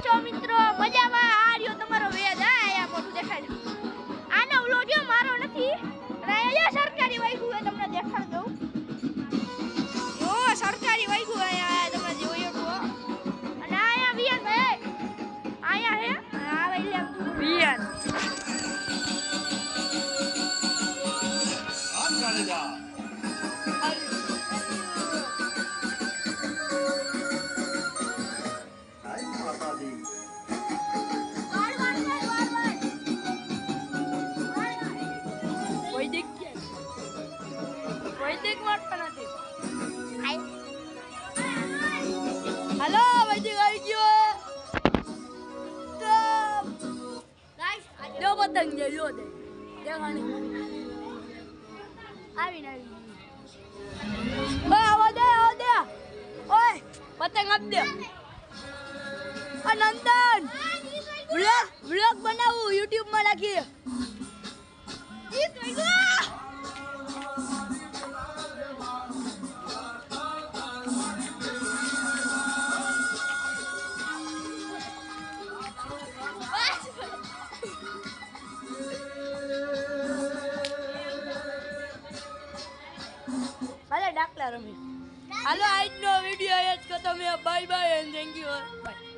છો મિત્રો? મજામાં? આ રહ્યો તમારો વેદ. આ મોટું દેખાડ્યું. આનો ઓલો જો મારો નથી. અને અહીંયા સરકારી વાગ્યું હે, તમને દેખાડ દઉં. જો સરકારી વાગ્યું અહીંયા તમે જોઈ શકો. અને અહીંયા વિયન ભાઈ. અહીંયા હે. આવે એટલે વિયન. આ ચાલે જા. વૈદિક વાર્તા નથી. હાલો વૈદિક આવી ગયો. તો ગાઈસ જો પતંગ જે લો દે દેખાણી આવીને આવી. ઓય આવો દે ઓય પતંગ આપ દે. આ નંદન વ્લોગ બનાવું YouTube માં નાખીએ. હાલો ડાકલા રમી. હાલો આજનો વિડીયો એ જ ખતમ. Bye bye and thank you. By.